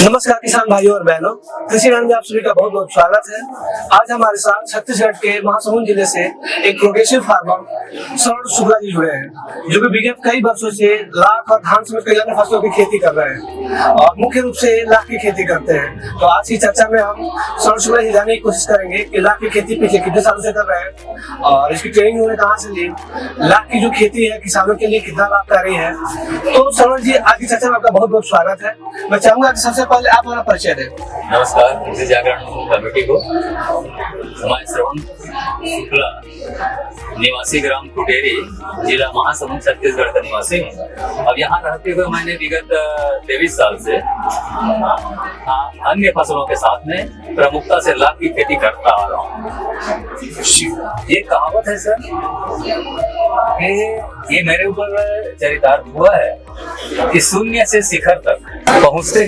नमस्कार किसान भाइयों और बहनों, कृषि ज्ञान में आप सभी का बहुत बहुत स्वागत है। आज हमारे साथ छत्तीसगढ़ के महासमुंद जिले से एक प्रोग्रेसिव फार्मर सौरभ शुक्ला जी जुड़े हैं, जो कि विगत कई वर्षों से लाख और धान समेत कई अन्य फसलों की खेती कर रहे हैं और मुख्य रूप से लाख की खेती करते हैं। तो आज की चर्चा में हम सौरभ शुक्ला जी जानने की कोशिश करेंगे कि लाख की खेती पिछले कितने सालों से कर रहे हैं और इसकी ट्रेनिंग उन्होंने कहाँ से ली, लाख की जो खेती है किसानों के लिए कितना लाभकारी है। तो सौरभ जी, आज की चर्चा में आपका बहुत बहुत स्वागत है। मैं चाहूंगा कि सबसे पहले आप हमारा परिचय दें। नमस्कार, कृषि जागरण कमेटी को मैं श्रवण शुक्ला, निवासी ग्राम कुटेरी, जिला महासमुंद, छत्तीसगढ़ का निवासी हूँ। अब यहाँ रहते हुए मैंने विगत 23 साल से अन्य फसलों के साथ में प्रमुखता से लाख की खेती करता आ रहा हूँ। ये कहावत है सर कि ये मेरे ऊपर चरितार्थ हुआ है कि शून्य से शिखर तक पहुँचते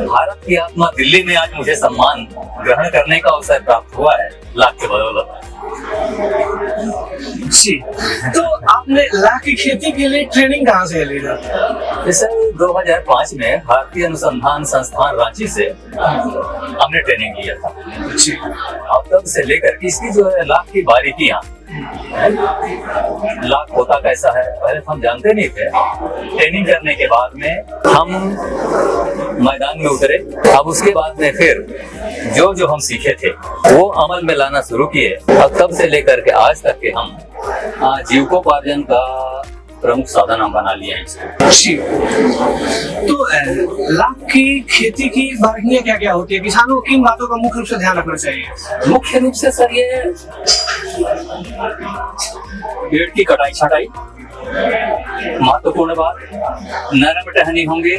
भारत की आत्मा दिल्ली में आज मुझे सम्मान ग्रहण करने का अवसर प्राप्त हुआ है लाख के बदौलत। जी, तो आपने लाख की खेती के लिए ट्रेनिंग कहाँ से ली था? सर 2005 में भारतीय अनुसंधान संस्थान रांची से हमने ट्रेनिंग लिया था। जी, अब तब से लेकर इसकी जो है लाख की बारीकियां, लाख होता कैसा है पहले हम जानते नहीं थे। ट्रेनिंग करने के बाद में हम मैदान में उतरे। अब उसके बाद में फिर जो हम सीखे थे वो अमल में लाना शुरू किए। अब तब से लेकर के आज तक के हम जीविकोपार्जन का प्रमुख साधन हम बना लिए हैं इसको। जी, तो लाख की खेती की बारीकियां क्या क्या होती है? किसानों को किन बातों का मुख्य रूप से ध्यान रखना चाहिए? मुख्य रूप से सर ये पेड़ की कटाई छटाई महत्वपूर्ण बात। नरम टहनी होंगे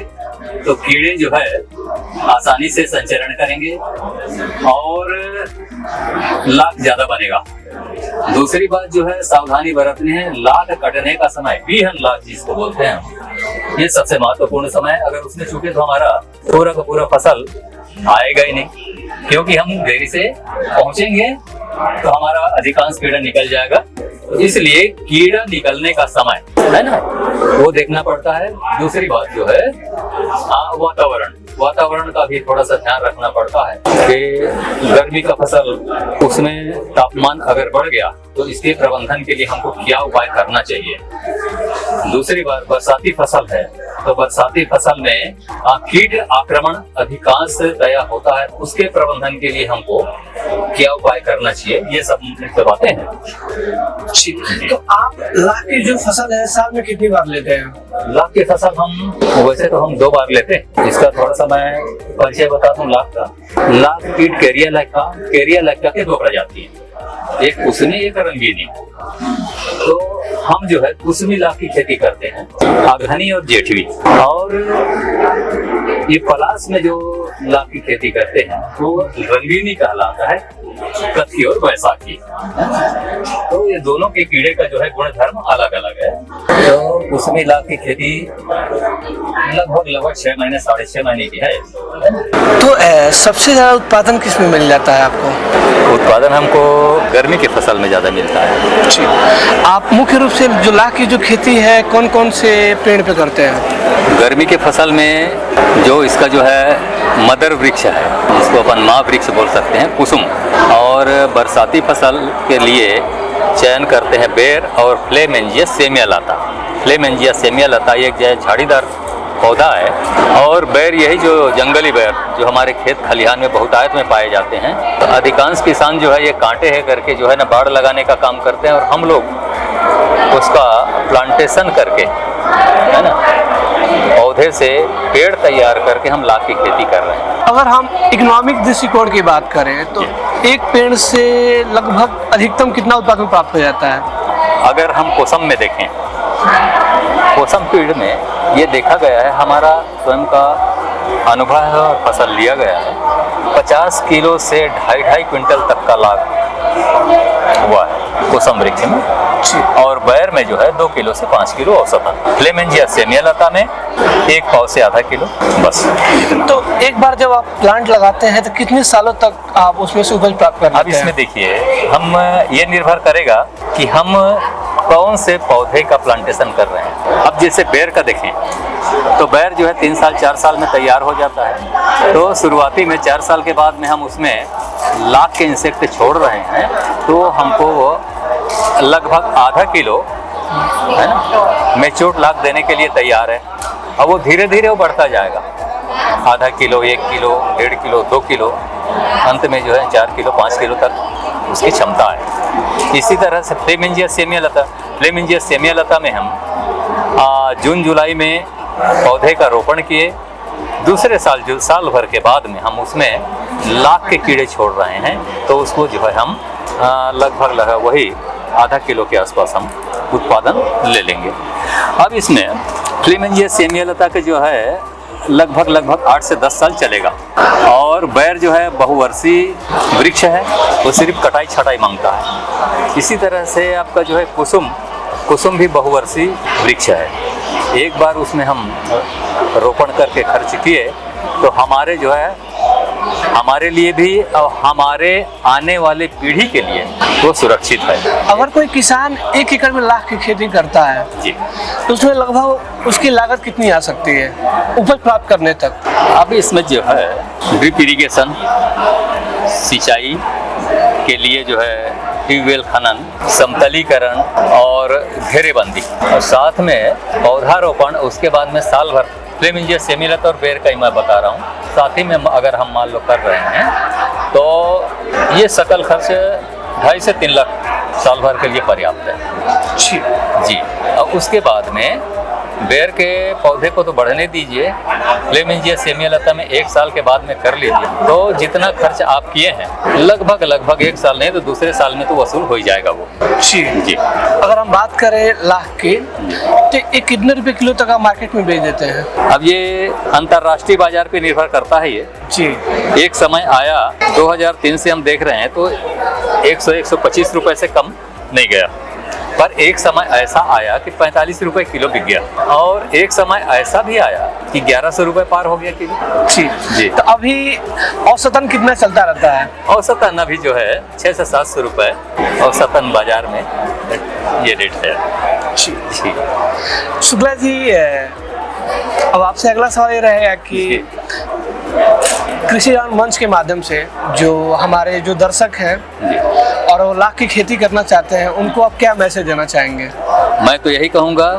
तो कीड़े जो है आसानी से संचरण करेंगे और लाख ज्यादा बनेगा। दूसरी बात जो है सावधानी बरतनी है। लाख कटने का समय बीहन लाख जिसको बोलते हैं, ये सबसे महत्वपूर्ण समय है। अगर उसमें चूके तो हमारा पूरा का पूरा फसल आएगा ही नहीं, क्योंकि हम देरी से पहुंचेंगे तो हमारा अधिकांश कीड़ा निकल जाएगा। इसलिए कीड़ा निकलने का समय है ना, वो देखना पड़ता है। दूसरी बात जो है वातावरण का भी थोड़ा सा ध्यान रखना पड़ता है कि गर्मी का फसल, उसमें तापमान अगर बढ़ गया तो इसके प्रबंधन के लिए हमको क्या उपाय करना चाहिए। दूसरी बात बरसाती फसल है तो बरसाती फसल में कीट आक्रमण अधिकांश तय होता है, उसके प्रबंधन के लिए हमको क्या उपाय करना चाहिए, ये सब मुख्य बातें हैं। तो आप लाख की जो फसल है साल में कितनी बार लेते हैं? लाख की फसल वैसे तो हम 2 बार लेते हैं। इसका थोड़ा सा मैं परिचय बताता हूँ लाख का। लाख कीट केरिया लैक्का के 2 प्रजाति हैं, एक कुसमी एक रंगीनी। तो हम जो है कुसमी लाख की खेती करते हैं, अगहनी और जेठवी। और ये पलास में जो लाख की खेती करते हैं वो रंगीनी कहलाता है, कथी और बैसाखी। तो ये दोनों के कीड़े का जो है गुण धर्म अलग अलग है। तो कुसमी लाख की खेती लगभग 6 महीने 6.5 महीने की है। तो सबसे ज्यादा उत्पादन किस में मिल जाता है आपको? उत्पादन हमको गर्मी की फसल में ज्यादा मिलता है। जी, आप मुख्य रूप से जो लाख की जो खेती है कौन कौन से पेड़ पे करते हैं? गर्मी के फसल में जो इसका जो है मदर वृक्ष है, जिसको अपन माँ वृक्ष बोल सकते हैं, कुसुम। और बरसाती फसल के लिए चयन करते हैं बेर और फ्लेमेंजिया सेमिया लता। फ्लेमेंजिया सेमिया लता एक जो झाड़ीदार पौधा है, और बैर यही जो जंगली बैर जो हमारे खेत खलिहान में बहुतायत में पाए जाते हैं। तो अधिकांश किसान जो है ये कांटे है करके जो है ना बाड़ लगाने का काम करते हैं, और हम लोग उसका प्लांटेशन करके, है ना, पौधे से पेड़ तैयार करके हम लाख की खेती कर रहे हैं। अगर हम इकोनॉमिक दृष्टिकोण की बात करें तो एक पेड़ से लगभग अधिकतम कितना उत्पादन प्राप्त हो जाता है? अगर हम कोसम में देखें, कोसम पेड़ में ये देखा गया है, हमारा स्वयं का अनुभव है और फसल लिया गया है, 50 किलो से 2.5 क्विंटल तक का लाभ हुआ है। कुसुम वृक्ष में, और बैर में जो है 2 किलो से 5 किलो औसतन। फ्लेमेंजिया सेमिया लता में 1 पाव से आधा किलो, बस इतना। तो एक बार जब आप प्लांट लगाते हैं तो कितने सालों तक आप उसमें से उपज प्राप्त करते हैं? अब इसमें देखिए, हम ये निर्भर करेगा कि हम कौन से पौधे का प्लांटेशन कर रहे हैं। अब जैसे बेर का देखें तो बेर जो है 3 साल 4 साल में तैयार हो जाता है। तो शुरुआती में 4 साल के बाद में हम उसमें लाख के इंसेक्ट छोड़ रहे हैं, तो हमको वो लगभग आधा किलो है ना मैच्योर लाख देने के लिए तैयार है। अब वो धीरे धीरे वो बढ़ता जाएगा, आधा किलो, 1 किलो, 1.5 किलो, 2 किलो, अंत में जो है 4 किलो 5 किलो तक उसकी क्षमता है। इसी तरह से फ्लेमेंजिया सेमिया लता में हम जून जुलाई में पौधे का रोपण किए। दूसरे साल जो साल भर के बाद में हम उसमें लाख के कीड़े छोड़ रहे हैं, तो उसको जो है हम लगभग वही आधा किलो के आसपास हम उत्पादन ले लेंगे। अब इसमें फ्लेमेंजिया सेमिया लता के जो है लगभग 8 से 10 साल चलेगा, और बैर जो है बहुवर्षीय वृक्ष है, वो सिर्फ कटाई छटाई मांगता है। इसी तरह से आपका जो है कुसुम भी बहुवर्षीय वृक्ष है। एक बार उसमें हम रोपण करके खर्च किए तो हमारे जो है हमारे लिए भी और हमारे आने वाले पीढ़ी के लिए वो सुरक्षित है। अगर कोई किसान 1 एकड़ में लाख की खेती करता है जी, तो उसमें लगभग उसकी लागत कितनी आ सकती है उपज प्राप्त करने तक? अब इसमें जो है ड्रिप इरिगेशन, सिंचाई के लिए जो है ट्यूबवेल खनन, समतलीकरण और घेरेबंदी, और साथ में पौधारोपण, उसके बाद में साल भर फ्लेमेंजिया सेमिया लता और बेर का ही मैं बता रहा हूँ। साथ ही में अगर हम मान लो कर रहे हैं तो ये सकल खर्च 2.5 से 3 लाख साल भर के लिए पर्याप्त है जी। और उसके बाद में बेर के पौधे को तो बढ़ने दीजिए, फ्लेमेंजिया सेमिया लता में 1 साल के बाद में कर लीजिए, तो जितना खर्च आप किए हैं लगभग 1 साल नहीं तो दूसरे साल में तो वसूल हो ही जाएगा वो जी। अगर हम बात करें लाख की, तो ये कितने रुपए किलो तक आप मार्केट में बेच देते हैं? अब ये अंतर्राष्ट्रीय बाजार पे निर्भर करता है ये जी। एक समय आया 2003 से हम देख रहे हैं तो 100-125 रुपए से कम नहीं गया, पर एक समय ऐसा आया कि 45 रुपए किलो बिक गया, और एक समय ऐसा भी आया कि 1100 रुपए पार हो गया किलो जी। तो अभी औसतन कितना चलता रहता है? औसतन अभी जो है 600 से 700 रुपए औसतन बाजार में ये रेट है जी। शुक्ला जी, अब आपसे अगला सवाल ये रहेगा कि कृषि ज्ञान मंच के माध्यम से जो हमारे जो दर्शक हैं और वो लाख की खेती करना चाहते हैं, उनको आप क्या मैसेज देना चाहेंगे? मैं तो यही कहूँगा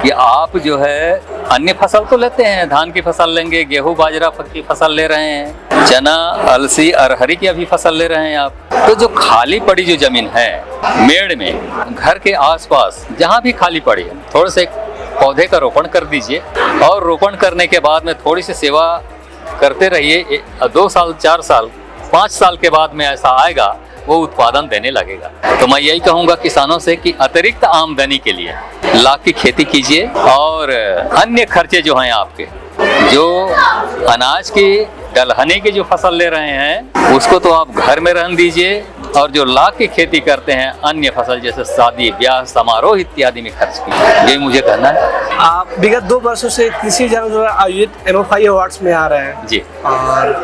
कि आप जो है अन्य फसल तो लेते हैं, धान की फसल लेंगे, गेहूं बाजरा की फसल ले रहे हैं, चना अलसी अरहरी की अभी फसल ले रहे हैं आप, तो जो खाली पड़ी जो जमीन है मेड़ में घर के आसपास जहाँ भी खाली पड़ी है, थोड़े से पौधे का रोपण कर दीजिए, और रोपण करने के बाद में थोड़ी सी सेवा करते रहिए। 2 साल 4 साल 5 साल के बाद में ऐसा आएगा वो उत्पादन देने लगेगा। तो मैं यही कहूँगा किसानों से कि अतिरिक्त आमदनी के लिए लाख की खेती कीजिए, और अन्य खर्चे जो हैं आपके, जो अनाज की दलहनी की जो फसल ले रहे हैं उसको तो आप घर में रहने दीजिए, और जो लाख की खेती करते हैं अन्य फसल जैसे शादी ब्याह समारोह इत्यादि में खर्च कीजिए। यही मुझे कहना है। आप विगत 2 वर्षों से कृषि जन आयोजित MFI अवार्ड्स में आ रहे हैं जी, और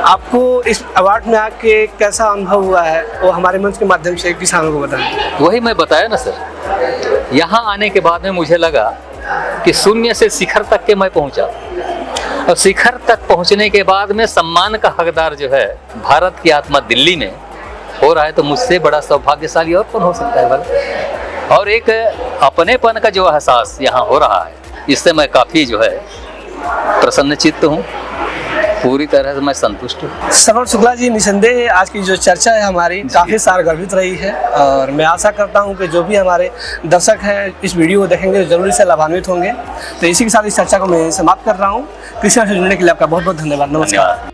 आपको इस अवार्ड में आके कैसा अनुभव हुआ है वो हमारे मंच के माध्यम से किसानों को बताएं। वही मैं बताया ना सर, यहाँ आने के बाद में मुझे लगा कि शून्य से शिखर तक के मैं पहुँचा, और शिखर तक पहुँचने के बाद में सम्मान का हकदार जो है भारत की आत्मा दिल्ली में हो रहा है, तो मुझसे बड़ा सौभाग्यशाली और कौन हो सकता है भला। और एक अपनेपन का जो एहसास यहाँ हो रहा है, इससे मैं काफ़ी जो है प्रसन्नचित्त हूँ, पूरी तरह से मैं संतुष्ट हूँ। श्रवण शुक्ला जी, निसंदेह आज की जो चर्चा है हमारी काफ़ी सारगर्भित रही है, और मैं आशा करता हूँ कि जो भी हमारे दर्शक हैं इस वीडियो को देखेंगे जरूर इससे लाभान्वित होंगे। तो इसी के साथ इस चर्चा को मैं समाप्त कर रहा हूँ। कृषि से जुड़ने के लिए आपका बहुत बहुत धन्यवाद। नमस्कार।